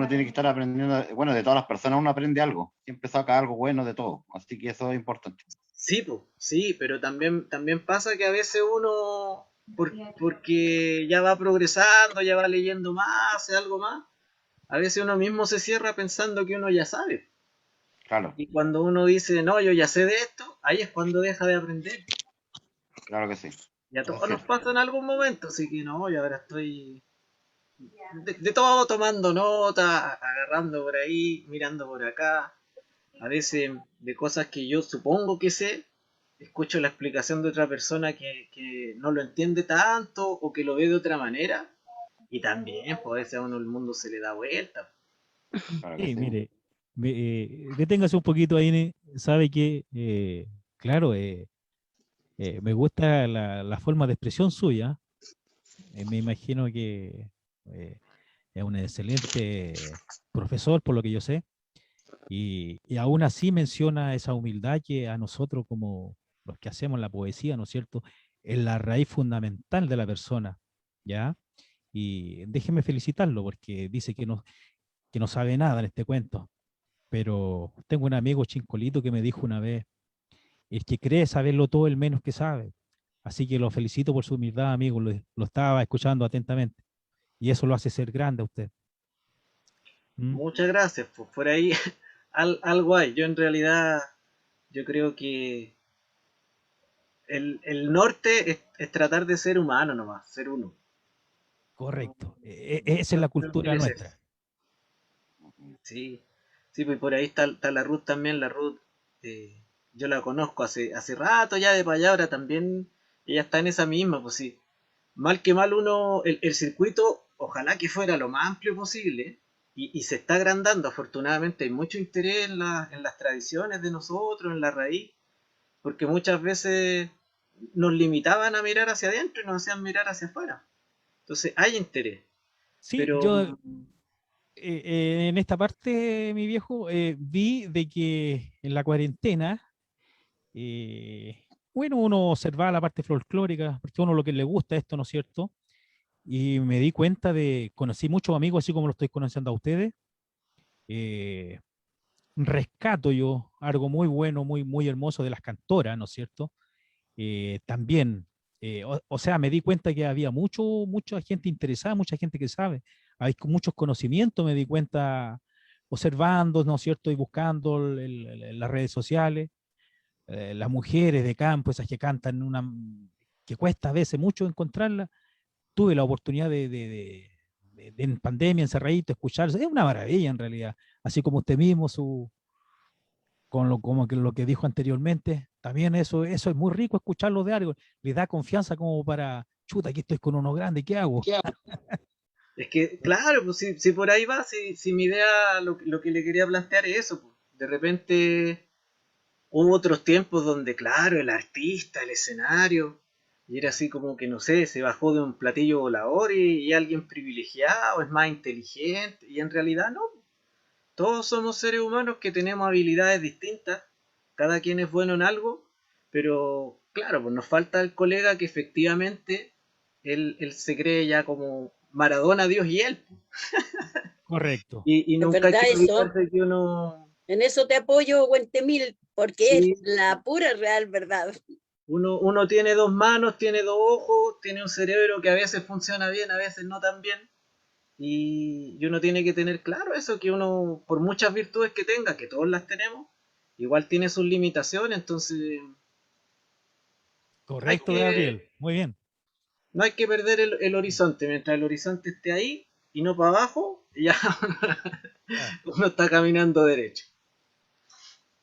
uno tiene que estar aprendiendo, bueno, de todas las personas uno aprende algo, siempre saca algo bueno de todo, así que eso es importante. Sí, pues, sí, pero también pasa que a veces uno, porque ya va progresando, ya va leyendo más, hace algo más, a veces uno mismo se cierra pensando que uno ya sabe. Claro, Y cuando uno dice, no, yo ya sé de esto, ahí es cuando deja de aprender. claro que sí, Y a eso es todos nos cierto. pasa en algún momento, así que no, yo ahora estoy de todo tomando nota, agarrando por ahí, mirando por acá. A veces de cosas que yo supongo que sé, escucho la explicación de otra persona que no lo entiende tanto o que lo ve de otra manera. Y también, pues a veces a uno el mundo se le da vuelta. Claro que Sí, sí. mire, deténgase un poquito ahí, sabe que, claro, me gusta la forma de expresión suya. Me imagino que eh, es un excelente profesor, por lo que yo sé, y aún así menciona esa humildad que a nosotros como los que hacemos la poesía, ¿no es cierto?, es la raíz fundamental de la persona, ¿ya? Y déjeme felicitarlo porque dice que no sabe nada en este cuento, pero tengo un amigo chincolito que me dijo una vez, el que cree saberlo todo, el menos que sabe. Así que lo felicito por su humildad, amigo, lo estaba escuchando atentamente y eso lo hace ser grande a usted. ¿Mm? Muchas gracias, pues por ahí algo hay. Yo en realidad, yo creo que el norte es tratar de ser humano nomás, ser uno. No, Correcto. Esa es la creo que cultura es eso. nuestra. Sí, sí, pues por ahí está la Ruth también, la Ruth, eh, yo la conozco hace rato ya de palabra también, ella está en esa misma, pues sí. Mal que mal uno, el circuito, ojalá que fuera lo más amplio posible, y se está agrandando, afortunadamente hay mucho interés en las tradiciones de nosotros, en la raíz, porque muchas veces nos limitaban a mirar hacia adentro y nos hacían mirar hacia afuera. Entonces hay interés, Sí, pero yo en esta parte, mi viejo, vi de que en la cuarentena, bueno, uno observaba la parte folclórica, porque a uno lo que le gusta esto, ¿no es cierto? Y me di cuenta conocí muchos amigos, así como lo estoy conociendo a ustedes. eh, Rescato yo algo muy bueno, muy hermoso de las cantoras, ¿no es cierto? También, o sea, me di cuenta que había mucha gente interesada, mucha gente que sabe, hay con muchos conocimientos, me di cuenta observando, ¿no es cierto? Y buscando las redes sociales, las mujeres de campo, esas que cantan que cuesta a veces mucho encontrarlas. Tuve la oportunidad en pandemia, encerradito, escuchar, es una maravilla en realidad, así como usted mismo, como que lo que dijo anteriormente, también eso es muy rico escucharlo de algo, le da confianza como para, chuta, aquí estoy con uno grande, ¿qué hago? es que, claro, pues si por ahí va, si mi idea, lo que le quería plantear es eso, pues. De repente hubo otros tiempos donde, claro, el artista, el escenario, y era así como que, no sé, se bajó de un platillo volador y alguien privilegiado, es más inteligente, y en realidad no. Todos somos seres humanos que tenemos habilidades distintas, cada quien es bueno en algo, pero claro, pues nos falta el colega que efectivamente él se cree ya como Maradona, Dios y él. Correcto. Y Es nunca hay que verdad eso. olvidarse que uno, En eso te apoyo, Guentemil, porque es sí, la pura real verdad. uno tiene dos manos, tiene dos ojos, tiene un cerebro que a veces funciona bien, a veces no tan bien. Y uno tiene que tener claro eso, que uno, por muchas virtudes que tenga, que todos las tenemos, igual tiene sus limitaciones, entonces hay Correcto, que, Gabriel. Muy bien. no hay que perder el horizonte, mientras el horizonte esté ahí y no para abajo, ya Ah, uno está caminando derecho.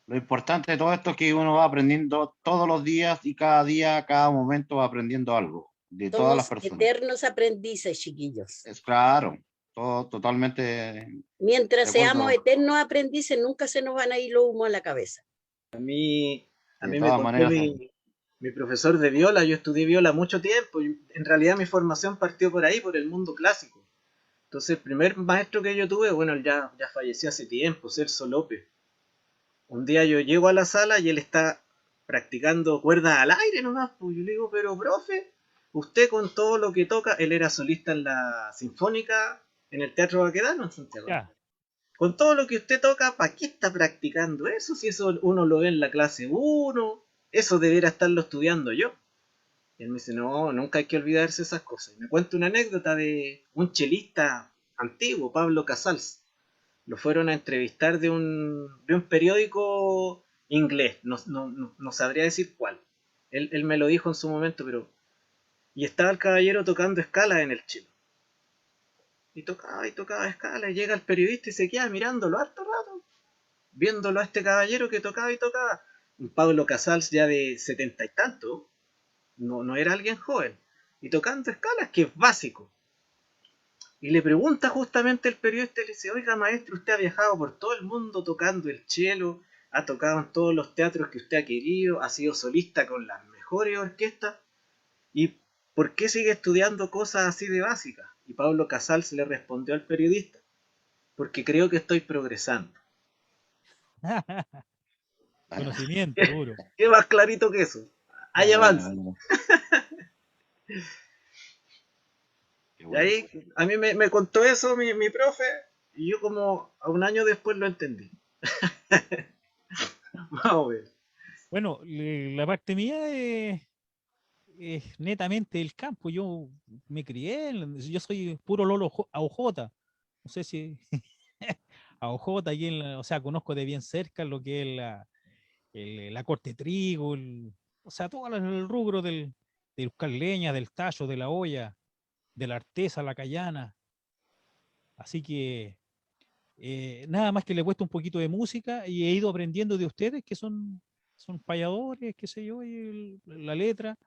Lo importante de todo esto es que uno va aprendiendo todos los días y cada día, cada momento va aprendiendo algo de todas las Somos personas. eternos aprendices, chiquillos. Es claro, todo totalmente de Mientras seamos acuerdo, eternos aprendices, nunca se nos van a ir los humos a la cabeza. A de mí me todas contó maneras. mi profesor de viola, yo estudié viola mucho tiempo, y en realidad mi formación partió por ahí, por el mundo clásico. Entonces el primer maestro que yo tuve, bueno, él ya falleció hace tiempo, Celso López. Un día yo llego a la sala y él está practicando cuerdas al aire nomás, pues yo le digo, pero profe, usted con todo lo que toca, él era solista en la Sinfónica, en el Teatro Baquedano en Santiago. ya. con todo lo que usted toca, ¿para qué está practicando eso? Si eso uno lo ve en la clase 1, eso debiera estarlo estudiando yo. Y él me dice, no, nunca hay que olvidarse esas cosas. Y me cuenta una anécdota de un chelista antiguo, Pablo Casals. Lo fueron a entrevistar de un periódico inglés, no sabría decir cuál. Él me lo dijo en su momento, pero... Y estaba el caballero tocando escalas en el cello. Y tocaba escalas, y llega el periodista y se queda mirándolo harto rato, viéndolo a este caballero que tocaba y tocaba. Un Pablo Casals ya de 70 y tanto, no era alguien joven, y tocando escalas, que es básico. Y le pregunta justamente el periodista, le dice, oiga maestro, usted ha viajado por todo el mundo tocando el cello, ha tocado en todos los teatros que usted ha querido, ha sido solista con las mejores orquestas, ¿y por qué sigue estudiando cosas así de básicas? Y Pablo Casals le respondió al periodista, porque creo que estoy progresando. Conocimiento puro. ¿Qué más clarito que eso? Hay avance. Qué Y bueno. ahí a mí me contó eso mi profe, y yo como a un año después lo entendí. Más o menos. Bueno, la parte mía es netamente el campo. Yo me crié, yo soy puro Lolo AOJ. No sé si AOJ, aquí o sea, conozco de bien cerca lo que es la corte de trigo, o sea, todo el rubro de buscar leña, del tallo, de la olla, de la artesa, la cayana. Así que nada más que le he puesto un poquito de música y he ido aprendiendo de ustedes que son payadores, qué sé yo, y la letra,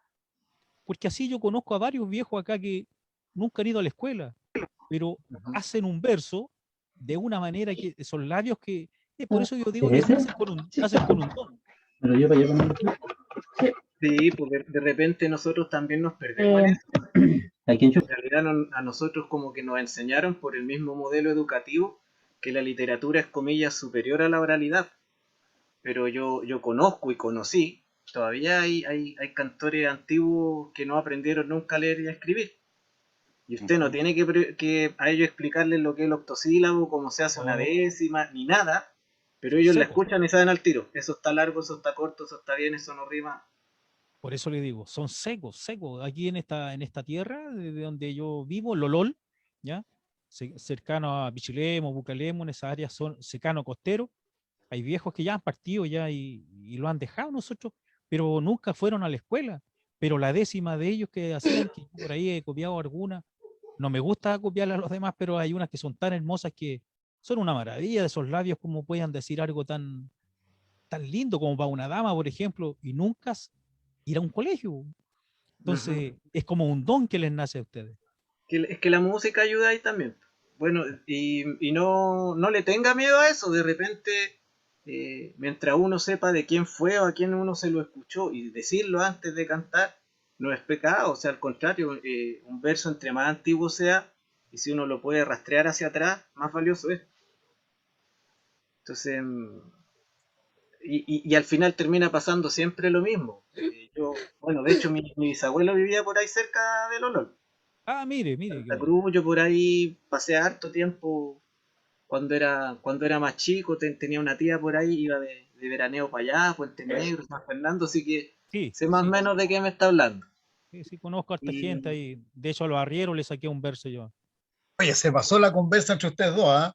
porque así yo conozco a varios viejos acá que nunca han ido a la escuela, pero hacen un verso de una manera que son labios que, por eso yo digo que nacen con un don. Sí, porque de repente nosotros también nos perdemos en eso. En realidad a nosotros como que nos enseñaron por el mismo modelo educativo que la literatura es comillas superior a la oralidad. Pero yo conozco y conocí, todavía hay cantores antiguos que no aprendieron nunca a leer y a escribir. Y usted no tiene que a ellos explicarles lo que es el octosílabo, cómo se hace una No, décima, ni nada, pero son ellos la secos. escuchan y saben al tiro. Eso está largo, eso está corto, eso está bien, eso no rima. Por eso le digo, son secos, secos. Aquí en esta tierra, de donde yo vivo, Lolol, ¿ya? Cercano a Pichilemu, Bucalemu, en esas áreas son cercano costero. Hay viejos que ya han partido ya y lo han dejado nosotros, pero nunca fueron a la escuela. Pero la décima de ellos que hacían, que yo por ahí he copiado algunas, no me gusta copiarle a los demás, pero hay unas que son tan hermosas que son una maravilla de esos labios, como puedan decir algo tan lindo como para una dama, por ejemplo, y nunca ir a un colegio. Entonces, Ujú. es como un don que les nace a ustedes. Es que la música ayuda ahí también. Bueno, y no le tenga miedo a eso. De repente, mientras uno sepa de quién fue o a quién uno se lo escuchó y decirlo antes de cantar, no es pecado. O sea, al contrario, un verso entre más antiguo sea, y si uno lo puede rastrear hacia atrás, más valioso es. Entonces, y al final termina pasando siempre lo mismo. Bueno, de hecho, mi bisabuelo vivía por ahí cerca de Lolol. Ah, mire, mire, qué Santa bueno. Cruz, yo por ahí pasé harto tiempo cuando era más chico, tenía una tía por ahí, iba de veraneo para allá, Puente Negro, San Fernando, así que Sí, sé más o sí, menos de qué me está hablando. sí, sí, conozco a harta gente Y ahí. De hecho, a los arrieros les saqué un verso yo. Oye, se pasó la conversa entre ustedes dos, ¿ah?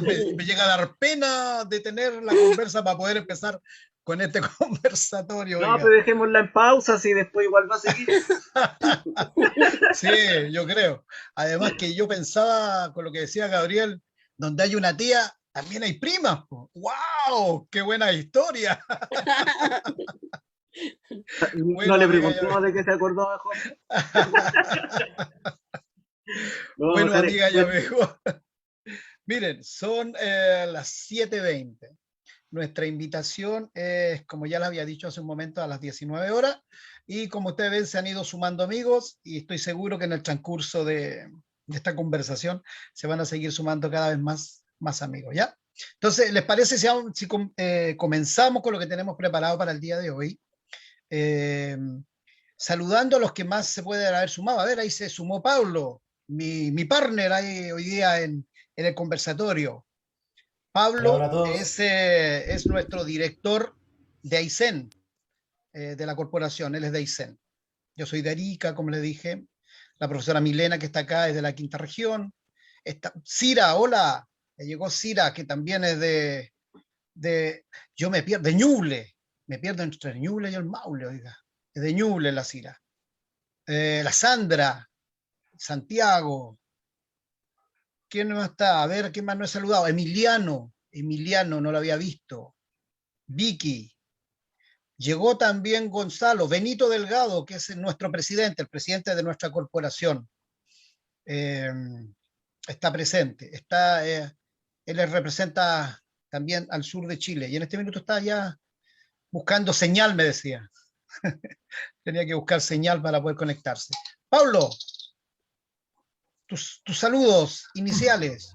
Me llega a dar pena de tener la conversa para poder empezar con este conversatorio, no, oiga. pero dejémosla en pausa, si después igual va a seguir. Sí, yo creo. Además que yo pensaba con lo que decía Gabriel, donde hay una tía, también hay primas. Po. ¡Wow! ¡Qué buena historia! No Bueno, le amiga, preguntemos de qué se acordó mejor. No, bueno, mejor amiga, ya mejor. Miren, son las 7:20. Nuestra invitación es, como ya les había dicho hace un momento, a las 19 horas. Y como ustedes ven, se han ido sumando amigos y estoy seguro que en el transcurso de esta conversación se van a seguir sumando cada vez más amigos, ¿ya? Entonces, ¿les parece si comenzamos con lo que tenemos preparado para el día de hoy? Eh, Saludando a los que más se pueden haber sumado. A ver, ahí se sumó Pablo, mi partner ahí hoy día en el conversatorio. Pablo Hola a todos. es nuestro director de Aysén, de la corporación, él es de Aysén. Yo soy de Arica, como le dije. La profesora Milena, que está acá, es de la quinta región. Está, Cira, hola. Llegó Cira, que también es de yo me pierdo, de Ñuble. Me pierdo entre Ñuble y el Maule, oiga. Es de Ñuble la Cira. La Sandra, Santiago. ¿Quién no está? A ver, ¿quién más no he saludado? Emiliano, no lo había visto. Vicky. Llegó también Gonzalo, Benito Delgado, que es nuestro presidente, el presidente de nuestra corporación. Eh, está presente. Él representa también al sur de Chile y en este minuto está ya buscando señal, me decía. Tenía que buscar señal para poder conectarse. Pablo, tus saludos iniciales.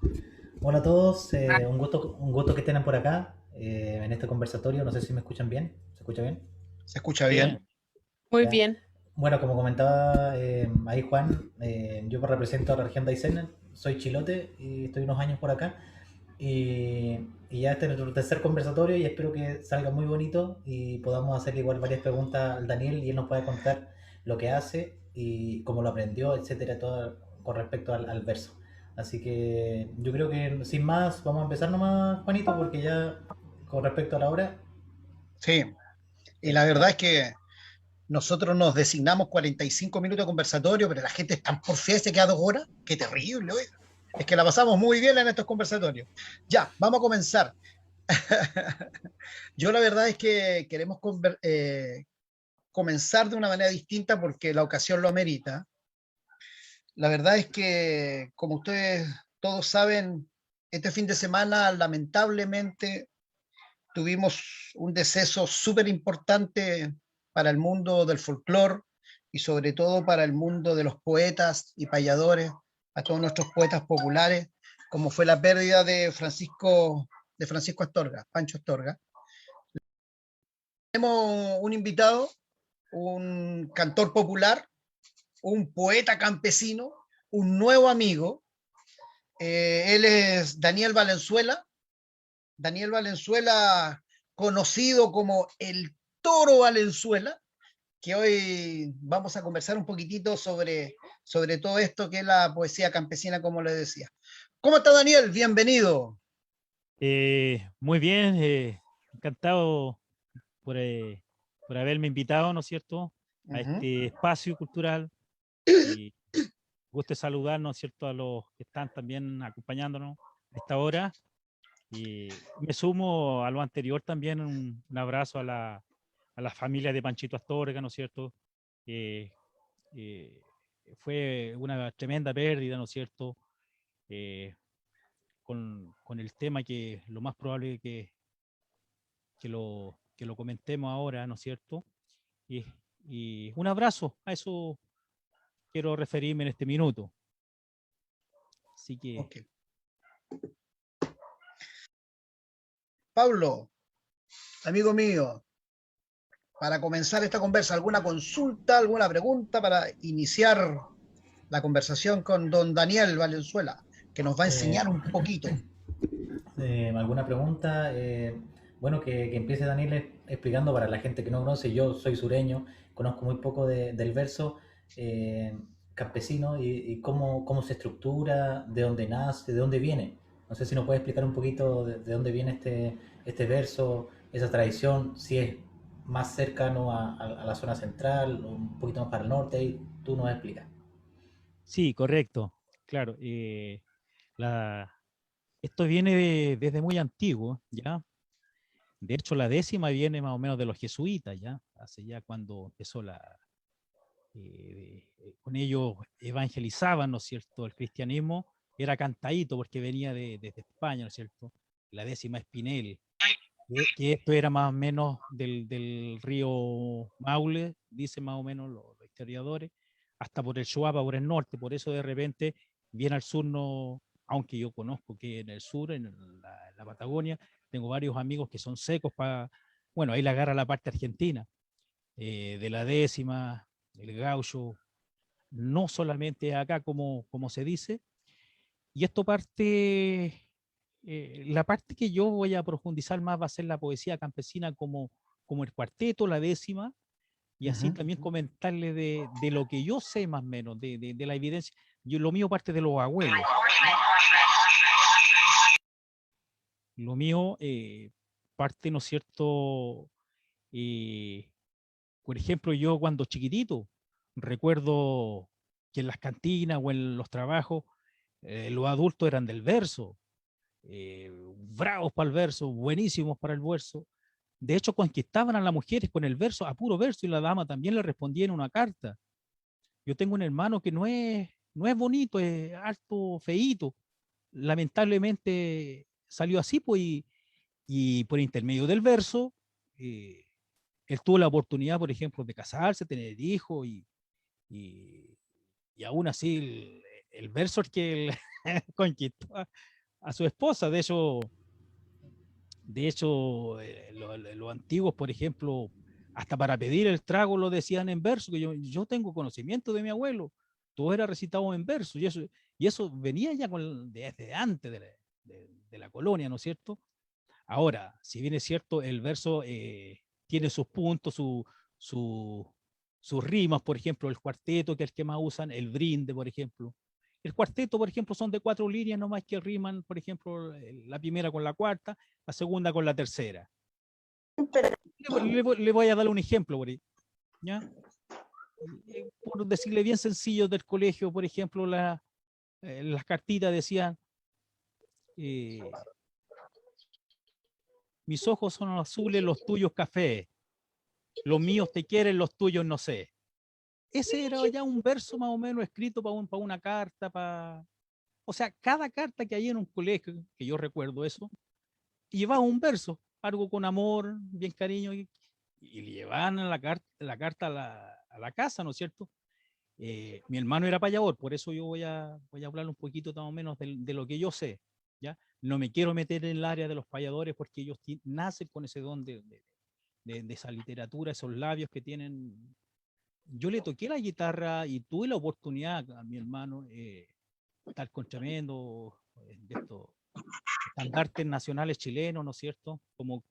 Hola a todos, un gusto que estén por acá en este conversatorio. No sé si me escuchan bien. ¿Se escucha bien? ¿Se escucha bien? Bien. Muy Ya. bien. Bueno, como comentaba ahí Juan, yo represento a la región de Aysén, soy chilote y estoy unos años por acá. Y ya este es nuestro tercer conversatorio y espero que salga muy bonito y podamos hacerle igual varias preguntas al Daniel y él nos pueda contar lo que hace y cómo lo aprendió, etcétera, todo con respecto al verso. Así que yo creo que sin más vamos a empezar nomás, Juanito, porque ya con respecto a la hora, Sí. Y la verdad es que nosotros nos designamos 45 minutos de conversatorio, pero la gente es tan porfía y se queda 2 horas. Qué terrible, oiga. Es que la pasamos muy bien en estos conversatorios. Ya, vamos a comenzar. Yo la verdad es que queremos comenzar de una manera distinta porque la ocasión lo amerita. La verdad es que, como ustedes todos saben, este fin de semana lamentablemente tuvimos un deceso súper importante para el mundo del folclore y sobre todo para el mundo de los poetas y payadores, a todos nuestros poetas populares, como fue la pérdida de Francisco Astorga, Pancho Astorga. Tenemos un invitado, un cantor popular, un poeta campesino, un nuevo amigo. Él es Daniel Valenzuela. Daniel Valenzuela, conocido como el Toro Valenzuela, que hoy vamos a conversar un poquitito sobre todo esto que es la poesía campesina, como les decía. ¿Cómo está Daniel? Bienvenido. Muy bien, encantado por haberme invitado, ¿no es cierto?, a este espacio cultural y gusto saludar, ¿no es cierto?, a los que están también acompañándonos a esta hora. Y me sumo a lo anterior también, un abrazo a la familia de Panchito Astorga, ¿no es cierto? Eh, eh, Fue una tremenda pérdida, ¿no es cierto? Eh, con el tema que lo más probable que lo comentemos ahora, ¿no es cierto? Y, y un abrazo, a eso quiero referirme en este minuto. Así que... Okay. Pablo, amigo mío, para comenzar esta conversa, ¿alguna consulta, alguna pregunta para iniciar la conversación con don Daniel Valenzuela, que nos va a eh, enseñar un poquito? ¿alguna pregunta? Bueno, que empiece Daniel explicando para la gente que no conoce. Yo soy sureño, conozco muy poco del verso eh, campesino y cómo se estructura, de dónde nace, de dónde viene. No sé si nos puede explicar un poquito de dónde viene este verso, esa tradición, si es más cercano a la zona central, o un poquito más para el norte, ahí tú nos explicas. Sí, correcto. Claro, la, esto viene desde muy antiguo, ¿ya? De hecho, la décima viene más o menos de los jesuitas, ¿ya? Hace ya cuando empezó con ellos evangelizaban, ¿no es cierto? El cristianismo era cantadito porque venía desde España, ¿no es cierto? La décima Espinel, que esto era más o menos del río Maule, dicen más o menos los historiadores, hasta por el Choapa, por el norte. Por eso de repente viene al sur, no, aunque yo conozco que en el sur, en la Patagonia, tengo varios amigos que son secos para, bueno, ahí la agarra la parte argentina, de la décima, el gaucho, no solamente acá como se dice, y esto parte La parte que yo voy a profundizar más va a ser la poesía campesina como el cuarteto, la décima, y así Ujú. también comentarle de lo que yo sé más o menos, de la evidencia. Lo mío parte de los abuelos. Lo mío parte, ¿no es cierto? Eh, por ejemplo, yo cuando chiquitito, recuerdo que en las cantinas o en los trabajos, los adultos eran del verso, bravos para el verso, buenísimos para el verso. De hecho, conquistaban a las mujeres con el verso, a puro verso, y la dama también le respondía en una carta. Yo tengo un hermano que no es bonito, es alto, feíto. Lamentablemente salió así, pues, y por intermedio del verso, eh, él tuvo la oportunidad, por ejemplo, de casarse, tener hijos, y, y aún así el verso es que él conquistó a su esposa. De hecho los antiguos, por ejemplo, hasta para pedir el trago lo decían en verso, que yo tengo conocimiento de mi abuelo, todo era recitado en verso, y eso venía ya desde antes de la colonia, ¿no es cierto? Ahora, si bien es cierto, el verso tiene sus puntos, su, sus rimas, por ejemplo, el cuarteto, que es el que más usan, el brinde, por ejemplo. El cuarteto, por ejemplo, son de 4 líneas nomás que riman, por ejemplo, la primera con la cuarta, la segunda con la tercera. Le voy a dar un ejemplo por ahí, ¿ya? Por decirle bien sencillo del colegio, por ejemplo, las cartitas decían, eh, mis ojos son azules, los tuyos café, los míos te quieren, los tuyos no sé. Ese era ya un verso más o menos escrito para una carta, o sea, cada carta que hay en un colegio, que yo recuerdo eso, llevaba un verso, algo con amor, bien cariño, y le llevaban la carta a la casa, ¿no es cierto? Mi hermano era payador, por eso yo voy a hablar un poquito más o menos de lo que yo sé, ¿ya? No me quiero meter en el área de los payadores porque ellos nacen con ese don de esa literatura, esos labios que tienen. Yo le toqué la guitarra y tuve la oportunidad a mi hermano estar con tremendo de estos estandartes nacionales chilenos, ¿no es cierto? Como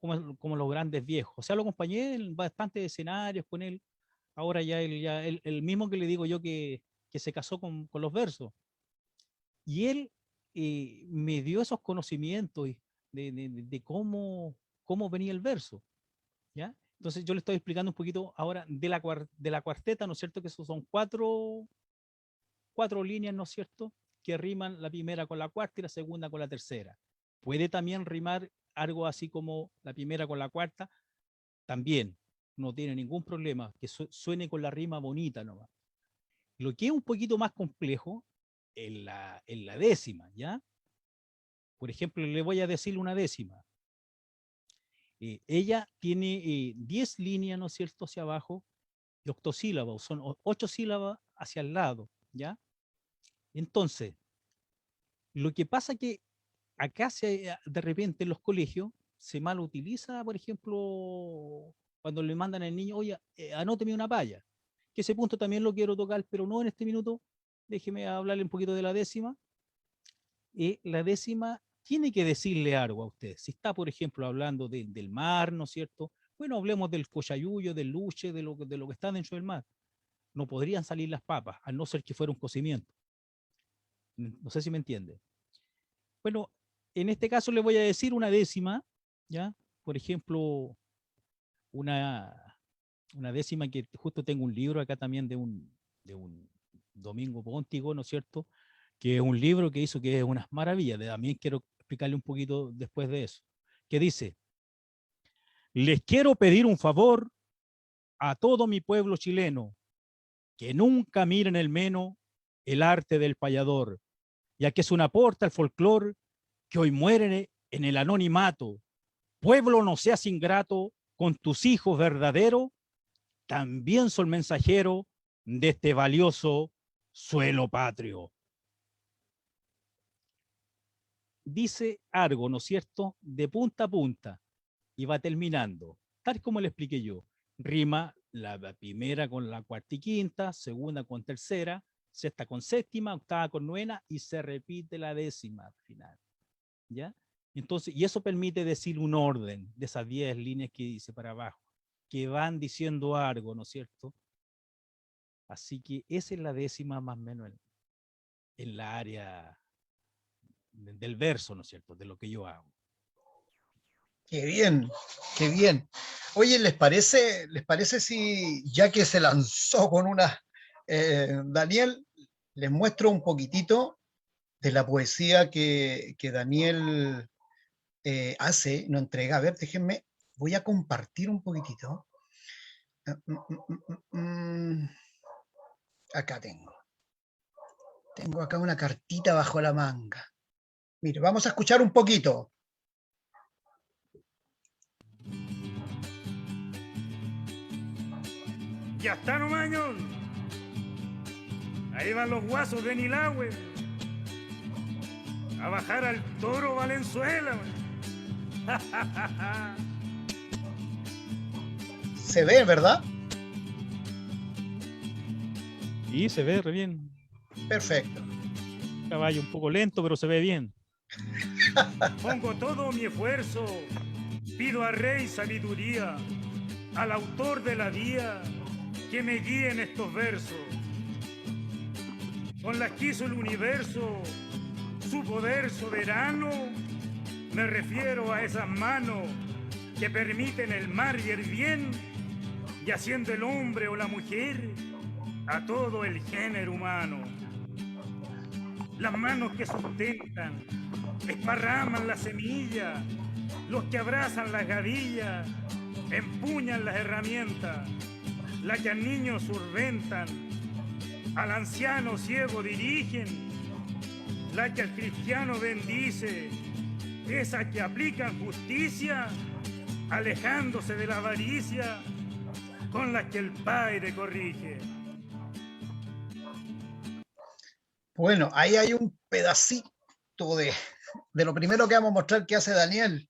los grandes viejos. O sea, lo acompañé en bastantes escenarios con él. Ahora ya el mismo que le digo yo que se casó con los versos. Y él me dio esos conocimientos de cómo venía el verso, ¿ya? Entonces yo le estoy explicando un poquito ahora de la cuarteta, ¿no es cierto? Que esos son cuatro líneas, ¿no es cierto? Que riman la primera con la cuarta y la segunda con la tercera. Puede también rimar algo así como la primera con la cuarta, también no tiene ningún problema, que suene con la rima bonita nomás. Lo que es un poquito más complejo en la décima, ¿ya? Por ejemplo, le voy a decir una décima. Ella tiene 10 líneas, ¿no es cierto?, hacia abajo, y octosílabos, son 8 sílabas hacia el lado, ¿ya? Entonces, lo que pasa que acá de repente en los colegios se mal utiliza, por ejemplo, cuando le mandan al niño, oye, anóteme una palla, que ese punto también lo quiero tocar, pero no en este minuto, déjeme hablarle un poquito de la décima. La décima tiene que decirle algo a usted. Si está, por ejemplo, hablando del mar, ¿no es cierto? Bueno, hablemos del cochayuyo, del luche, de lo que está dentro del mar. No podrían salir las papas, a no ser que fuera un cocimiento. No sé si me entiende. Bueno, en este caso le voy a decir una décima, ¿ya? Por ejemplo, una décima que justo tengo un libro acá también de un Domingo Póntigo, ¿no es cierto? Que es un libro que hizo que es unas maravillas. También quiero explicarle un poquito después de eso. Que dice, les quiero pedir un favor a todo mi pueblo chileno, que nunca miren el meno el arte del payador, ya que es un aporte al folclore que hoy muere en el anonimato. Pueblo, no seas ingrato con tus hijos verdaderos, también son mensajeros de este valioso suelo patrio. Dice algo, ¿no es cierto?, de punta a punta, y va terminando, tal como le expliqué yo. Rima la primera con la cuarta y quinta, segunda con tercera, sexta con séptima, octava con novena y se repite la décima al final, ¿ya? Entonces, y eso permite decir un orden de esas 10 líneas que dice para abajo, que van diciendo algo, ¿no es cierto? Así que esa es la décima más o menos en la área del verso, ¿no es cierto? De lo que yo hago. Qué bien, qué bien. Oye, les parece si, ya que se lanzó con una, Daniel, les muestro un poquitito de la poesía que Daniel hace, no entrega? A ver, déjenme, voy a compartir un poquitito. Acá tengo. Tengo acá una cartita bajo la manga. Mire, vamos a escuchar un poquito. Ya está, no mañón. Ahí van los guasos de Nilagüe a bajar al Toro Valenzuela. Se ve, ¿verdad? Y se ve re bien. Perfecto. Caballo un poco lento, pero se ve bien. Pongo todo mi esfuerzo, pido a Rey sabiduría, al autor de la vía, que me guíe en estos versos. Con las que hizo el universo, su poder soberano, me refiero a esas manos que permiten el mar y el bien, y haciendo el hombre o la mujer a todo el género humano. Las manos que sustentan, esparraman la semilla, los que abrazan las gavillas, empuñan las herramientas, las que al niño surventan, al anciano ciego dirigen, la que al cristiano bendice, esas que aplican justicia, alejándose de la avaricia, con las que el Padre corrige. Bueno, ahí hay un pedacito de lo primero que vamos a mostrar que hace Daniel.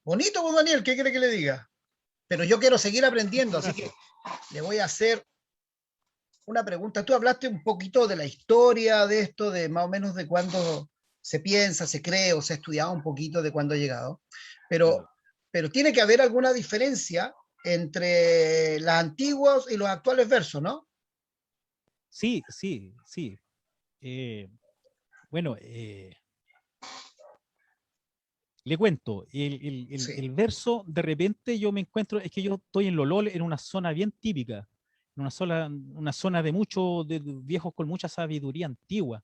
Bonito, pues, Daniel, ¿qué quiere que le diga? Pero yo quiero seguir aprendiendo, así que le voy a hacer una pregunta. Tú hablaste un poquito de la historia de esto, de más o menos de cuándo se piensa, se cree o se ha estudiado un poquito de cuándo ha llegado, pero tiene que haber alguna diferencia entre los antiguos y los actuales versos, ¿no? Sí, sí, sí. Bueno, le cuento, Sí. el verso, de repente yo me encuentro, es que yo estoy en Lolol, en una zona bien típica, en una zona de muchos de viejos con mucha sabiduría antigua.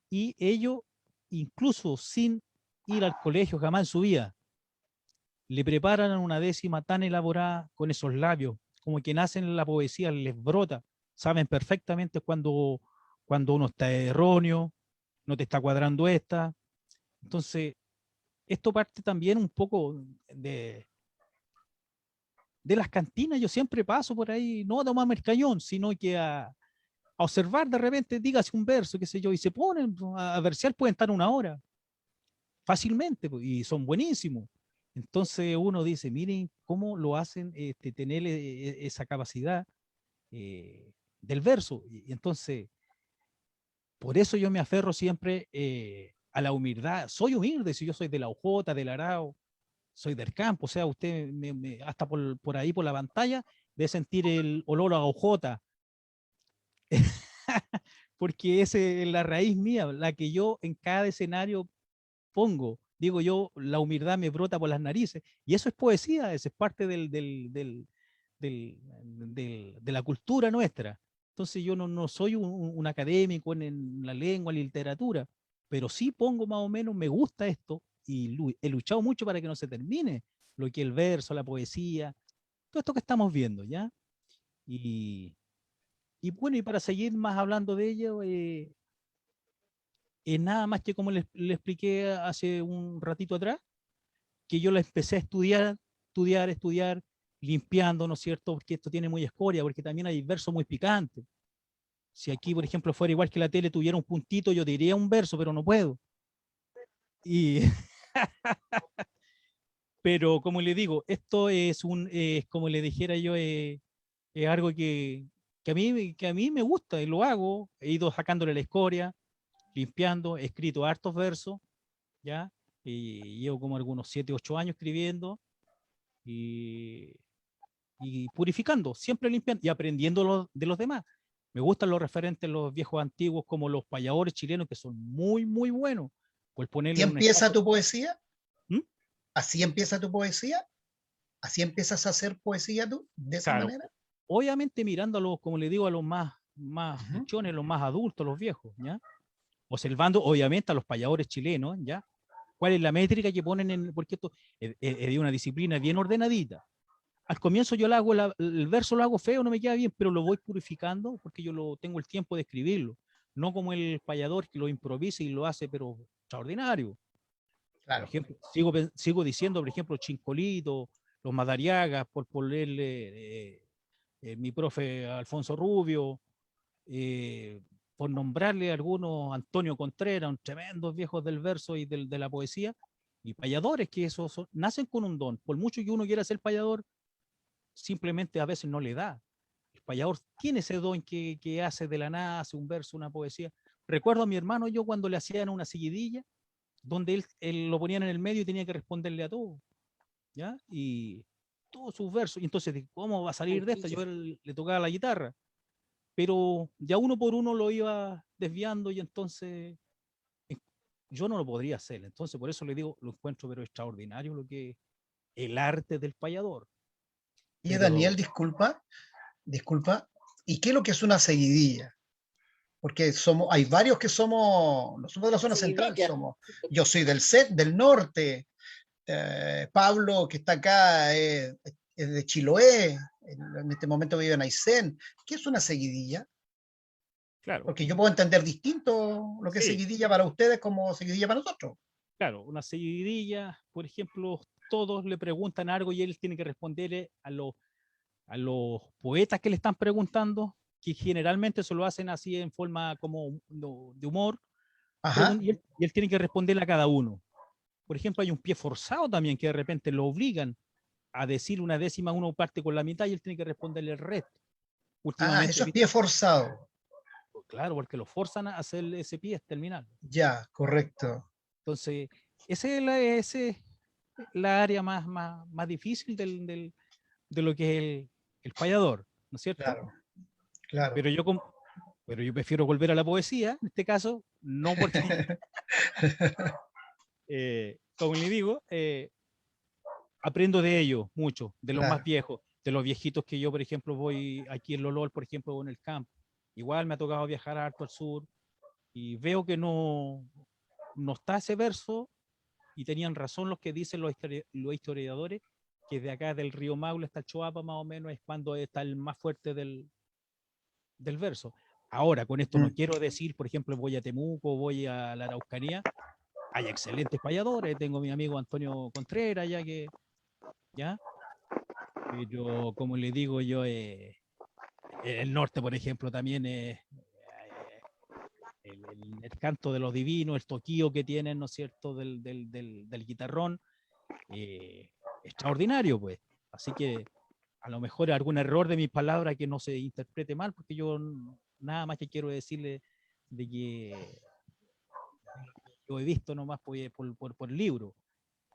Y ellos, incluso sin ir al colegio jamás en su vida, le preparan una décima tan elaborada con esos labios, como que nacen en la poesía, les brota, saben perfectamente cuando uno está erróneo, no te está cuadrando esta. Entonces, esto parte también un poco de las cantinas. Yo siempre paso por ahí, no a tomarme el cañón, sino que a observar de repente, dígase un verso, qué sé yo, y se ponen a versear, pueden estar una hora fácilmente, y son buenísimos. Entonces uno dice, miren cómo lo hacen tener esa capacidad del verso. Y entonces, por eso yo me aferro siempre a la humildad. Soy humilde, si yo soy de la Ojota, del Arao, soy del campo, o sea, usted hasta por ahí, por la pantalla, debe sentir el olor a Ojota. Porque esa es la raíz mía, la que yo en cada escenario pongo. Digo yo, la humildad me brota por las narices. Y eso es poesía, eso es parte de la cultura nuestra. Entonces yo no soy un académico en la lengua, en la literatura, pero sí pongo más o menos, me gusta esto, y he luchado mucho para que no se termine lo que es el verso, la poesía, todo esto que estamos viendo, ¿ya? Y bueno, y para seguir más hablando de ello, nada más que como le expliqué hace un ratito atrás, que yo la empecé a estudiar, limpiando, ¿no es cierto? Porque esto tiene muy escoria, porque también hay versos muy picantes. Si aquí, por ejemplo, fuera igual que la tele tuviera un puntito, yo diría un verso, pero no puedo. Y pero como le digo, esto es como le dijera yo, es algo que que a mí me gusta y lo hago. He ido sacándole la escoria, limpiando, he escrito hartos versos, ¿ya? Y llevo como algunos 7, 8 años escribiendo y purificando, siempre limpiando y aprendiendo de los demás. Me gustan los referentes, los viejos antiguos, como los payadores chilenos, que son muy, muy buenos. Pues ¿Y ponerle un empieza estatua. tu poesía? ¿Mm? ¿Así empieza tu poesía? ¿Así empiezas a hacer poesía tú? ¿De esa Claro, manera? obviamente mirando a los, como le digo, a los más Ujú. pichones, los más adultos, los viejos, ¿ya? Observando, obviamente, a los payadores chilenos, ¿ya? ¿Cuál es la métrica que ponen en, porque esto es de una disciplina bien ordenadita? Al comienzo yo lo hago, el verso lo hago feo, no me queda bien, pero lo voy purificando porque yo tengo el tiempo de escribirlo. No como el payador que lo improvisa y lo hace, pero extraordinario. Por Claro. ejemplo, sigo diciendo, por ejemplo, Chincolito, los Madariagas, por ponerle mi profe Alfonso Rubio, eh, por nombrarle a algunos, Antonio Contreras, un tremendos viejos del verso y de la poesía, y payadores que nacen con un don. Por mucho que uno quiera ser payador, simplemente a veces no le da. El payador tiene ese don que hace de la nada, hace un verso, una poesía. Recuerdo a mi hermano yo cuando le hacían una seguidilla, donde él lo ponían en el medio y tenía que responderle a todo, ¿ya? Y todos sus versos. Y entonces, ¿cómo va a salir de esta? Yo le tocaba la guitarra, pero ya uno por uno lo iba desviando y entonces yo no lo podría hacer. Entonces, por eso le digo, lo encuentro pero extraordinario lo que es el arte del payador. Oye, Pero, Daniel, disculpa. ¿Y qué es lo que es una seguidilla? Porque hay varios que somos de la zona central, Seguidilla. yo soy del norte, Pablo, que está acá, es de Chiloé, en este momento vive en Aysén. ¿Qué es una seguidilla? claro, Porque yo puedo entender distinto lo que es sí, seguidilla para ustedes como seguidilla para nosotros. claro, una seguidilla, por ejemplo, todos le preguntan algo y él tiene que responderle a los poetas que le están preguntando, que generalmente se lo hacen así en forma como de humor, Ajá. y él tiene que responderle a cada uno. Por ejemplo, hay un pie forzado también que de repente lo obligan a decir una décima, uno parte con la mitad y él tiene que responderle el resto. Ah, Últimamente, eso es pie forzado. claro, porque lo forzan a hacer ese pie terminal. Ya, correcto. Entonces, ese es la área más difícil de lo que es el payador, ¿no es cierto? Claro, claro. Pero pero yo prefiero volver a la poesía, en este caso, no porque, como le digo, aprendo de ellos mucho, de los más Claro. viejos, de los viejitos que yo, por ejemplo, voy aquí en Lolol, por ejemplo, en el campo. Igual me ha tocado viajar harto al sur y veo que no está ese verso y tenían razón los que dicen los historiadores, que de acá del río Maule hasta el Choapa más o menos es cuando está el más fuerte del verso. Ahora, con esto no quiero decir, por ejemplo, voy a Temuco, voy a la Araucanía, hay excelentes payadores, tengo a mi amigo Antonio Contreras, ya, pero como le digo yo, el norte, por ejemplo, también es el canto de los divinos, el toquío que tienen, ¿no es cierto?, del guitarrón, extraordinario, pues. Así que a lo mejor algún error de mis palabras que no se interprete mal, porque yo nada más que quiero decirle de que yo he visto nomás por libro,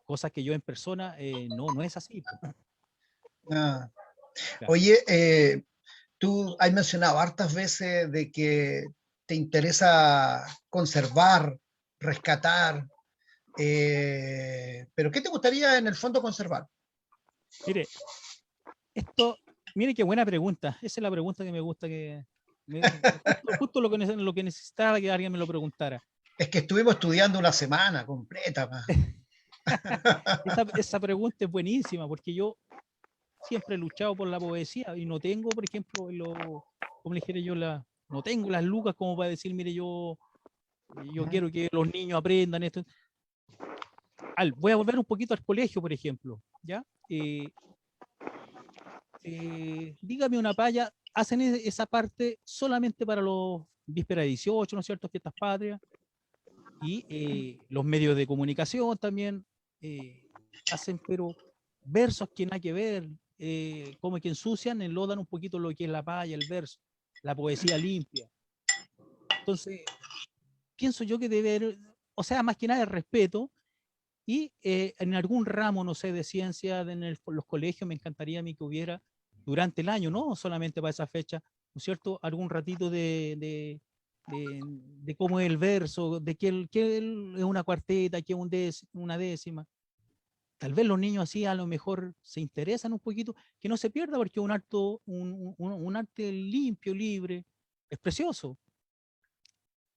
cosas que yo en persona no es así. Pues. Ah. Claro. Oye, tú has mencionado hartas veces de que te interesa conservar, rescatar, pero ¿qué te gustaría en el fondo conservar? Mire, mire qué buena pregunta. Esa es la pregunta que me gusta justo lo que necesitaba que alguien me lo preguntara. Es que estuvimos estudiando una semana completa. Esa pregunta es buenísima porque yo siempre he luchado por la poesía y no tengo, por ejemplo, como le dijera yo, no tengo las lucas como para decir, mire, yo quiero que los niños aprendan esto. Voy a volver un poquito al colegio, por ejemplo, ¿ya? Dígame una paya, hacen esa parte solamente para los vísperas de 18, ¿no es cierto?, fiestas patrias, y los medios de comunicación también hacen, pero versos que nada que ver, como que ensucian, enlodan un poquito lo que es la paya, el verso. la poesía limpia. Entonces, pienso yo que debe haber, o sea, más que nada el respeto, y en algún ramo, no sé, de ciencia los colegios, me encantaría a mí que hubiera durante el año, no solamente para esa fecha, ¿no es cierto?, algún ratito de cómo es el verso, de qué es una cuarteta, qué es una décima. Tal vez los niños así a lo mejor se interesan un poquito, que no se pierda, porque un arte limpio, libre, es precioso,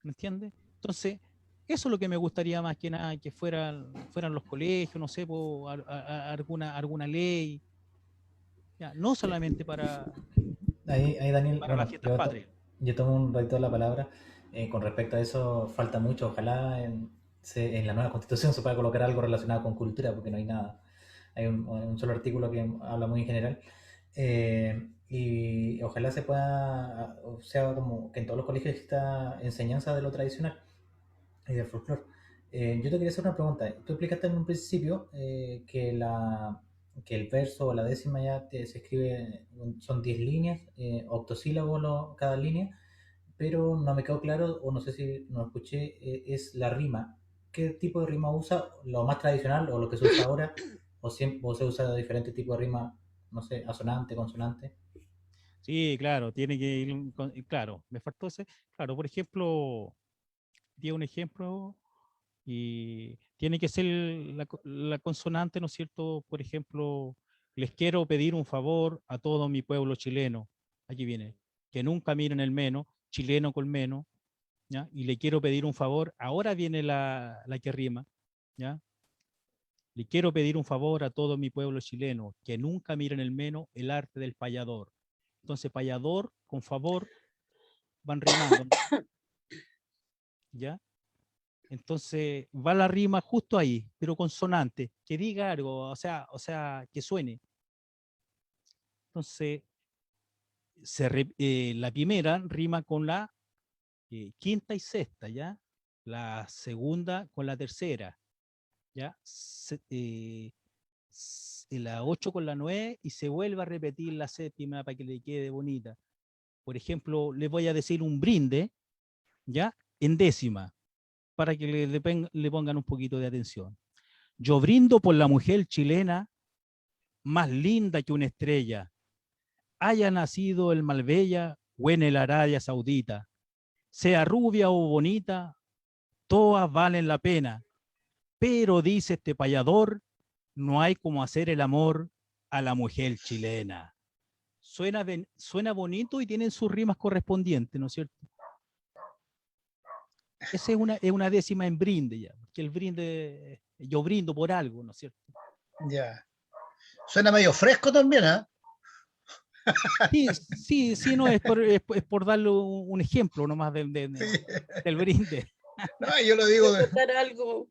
¿me entiendes? Entonces, eso es lo que me gustaría más que nada, que fueran los colegios, no sé, alguna ley, ya, no solamente para Ahí Daniel, las bueno, fiestas patrias. yo tomo un ratito la palabra. Con respecto a eso, falta mucho. Ojalá en la nueva constitución se pueda colocar algo relacionado con cultura, porque no hay nada. Hay un solo artículo que habla muy en general. Y ojalá se pueda, o sea, como que en todos los colegios exista enseñanza de lo tradicional y del folclore. Yo te quería hacer una pregunta. Tú explicaste en un principio que el verso o la décima ya se escribe, son 10 líneas, octosílabos cada línea, pero no me quedó claro, o no sé si no escuché, es la rima. ¿Qué tipo de rima usa? ¿Lo más tradicional o lo que se usa ahora? ¿O se usa diferente tipo de rima, no sé, asonante, consonante? Sí, claro, tiene que ir, claro, me faltó ese, claro, por ejemplo, di un ejemplo, y tiene que ser la consonante, ¿no es cierto? Por ejemplo, les quiero pedir un favor a todo mi pueblo chileno, aquí viene, que nunca miren el menos, chileno con menos, ¿ya? Y le quiero pedir un favor, ahora viene la que rima, ¿ya? Le quiero pedir un favor a todo mi pueblo chileno, que nunca miren el menos el arte del payador. Entonces, payador con favor van rimando, ¿ya? Entonces va la rima justo ahí, pero consonante, que diga algo, o sea, que suene. Entonces, la primera rima con la quinta y sexta, ¿ya? La segunda con la tercera, ¿ya? La 8 con la 9 y se vuelve a repetir la séptima para que le quede bonita. Por ejemplo, les voy a decir un brinde, ¿ya? En décima, para que le pongan un poquito de atención. Yo brindo por la mujer chilena más linda que una estrella, haya nacido en Marbella o en el Arabia Saudita, sea rubia o bonita, todas valen la pena, pero dice este payador, no hay como hacer el amor a la mujer chilena. Suena bonito y tienen sus rimas correspondientes, ¿no es cierto? Esa es una décima en brinde ya, que el brinde, yo brindo por algo, ¿no es cierto? Ya. Suena medio fresco también, ¿ah? Sí, no, es por darle un ejemplo nomás Sí. del brinde. No, yo lo digo. ¿Puedo contar algo?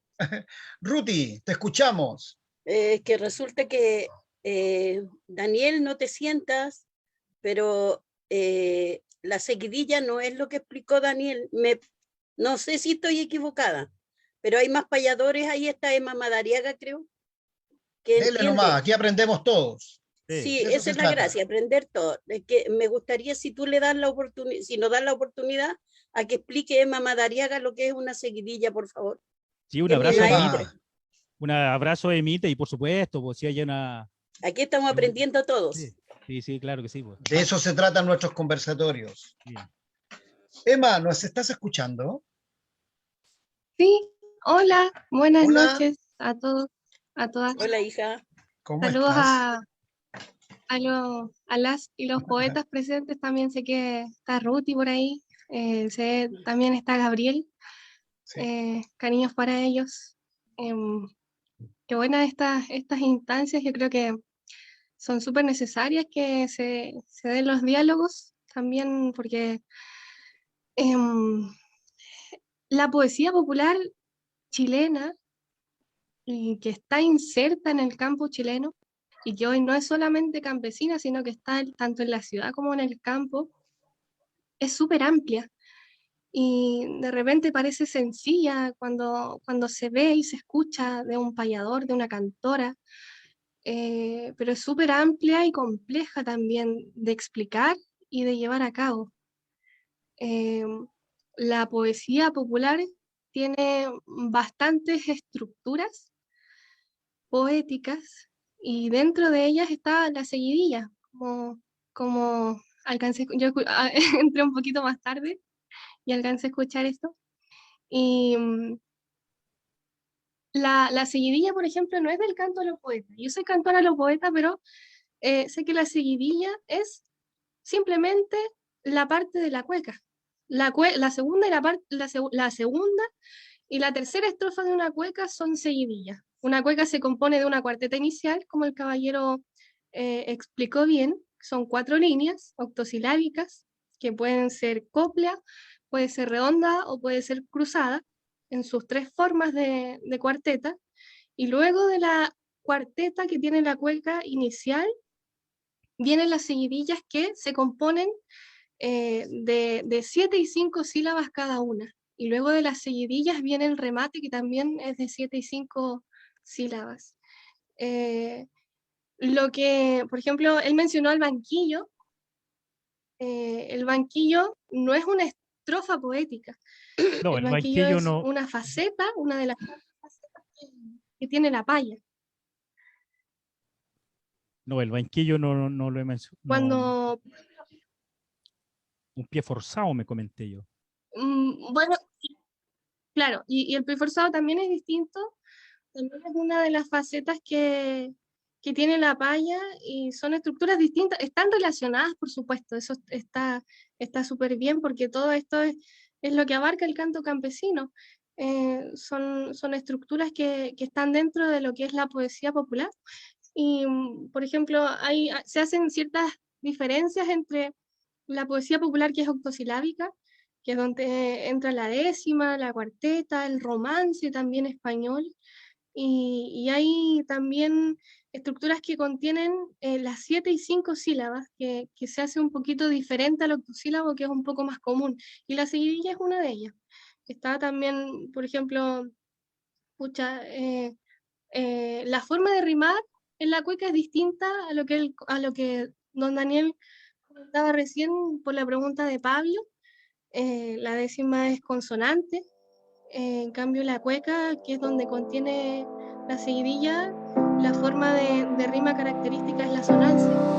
Ruti, te escuchamos. Que resulta que Daniel, no te sientas, pero la seguidilla no es lo que explicó Daniel. No sé si estoy equivocada, pero hay más payadores. Ahí está Emma Madariaga, creo, que Dele entiende. nomás, aquí aprendemos todos. Sí, De eso esa se es la trata. gracia, aprender todo. Es que me gustaría, si tú le das la oportunidad, si nos das la oportunidad, a que explique Emma Madariaga lo que es una seguidilla, por favor. Sí, un Que es mi abrazo a Emma. maestra. Emite. Un abrazo a Emite y por supuesto, pues si hay una... Aquí estamos aprendiendo todos. Sí, claro que sí. Pues. De eso se tratan nuestros conversatorios. Sí. Emma, ¿nos estás escuchando? Sí, hola, buenas Hola. noches a todos, a todas. Hola, hija. ¿Cómo Saludos estás? a las y los poetas presentes. También sé que está Ruti por ahí, también está Gabriel. Sí. Cariños para ellos. Qué buenas estas instancias. Yo creo que son súper necesarias que se den los diálogos también, porque la poesía popular chilena, y que está inserta en el campo chileno, y que hoy no es solamente campesina, sino que está tanto en la ciudad como en el campo, es súper amplia. Y de repente parece sencilla cuando se ve y se escucha de un payador, de una cantora, pero es súper amplia y compleja también de explicar y de llevar a cabo. La poesía popular tiene bastantes estructuras poéticas y dentro de ellas está la seguidilla, como alcancé, entré un poquito más tarde y alcancé a escuchar esto. Y la seguidilla, por ejemplo, no es del canto a los poetas. Yo soy cantora a los poetas, pero sé que la seguidilla es simplemente la parte de la cueca. La segunda y la tercera estrofa de una cueca son seguidillas. Una cueca se compone de una cuarteta inicial, como el caballero explicó bien, son 4 líneas octosilábicas, que pueden ser copla, puede ser redonda o puede ser cruzada, en sus 3 formas de cuarteta, y luego de la cuarteta que tiene la cueca inicial, vienen las seguidillas que se componen de 7 y 5 sílabas cada una. Y luego de las seguidillas viene el remate, que también es de 7 y 5 sílabas. Lo que, por ejemplo, él mencionó al banquillo. El banquillo no es una estrofa poética. No, El el banquillo banquillo es no, una faceta, una de las facetas que tiene la paya. no, el banquillo no lo he mencionado. Cuando, Un pie forzado, me comenté yo. bueno, claro, y el preforzado también es distinto, también es una de las facetas que tiene la paya y son estructuras distintas, están relacionadas, por supuesto, eso está súper bien porque todo esto es lo que abarca el canto campesino. Son estructuras que están dentro de lo que es la poesía popular y, por ejemplo, se hacen ciertas diferencias entre la poesía popular que es octosilábica, que es donde entra la décima, la cuarteta, el romance también español, y hay también estructuras que contienen las 7 y 5 sílabas, que se hace un poquito diferente al octosílabo, que es un poco más común, y la seguidilla es una de ellas. Está también, por ejemplo, pucha, la forma de rimar en la cueca es distinta a lo que don Daniel comentaba recién por la pregunta de Pablo. La décima es consonante, en cambio la cueca, que es donde contiene la seguidilla, la forma de rima característica es la sonancia.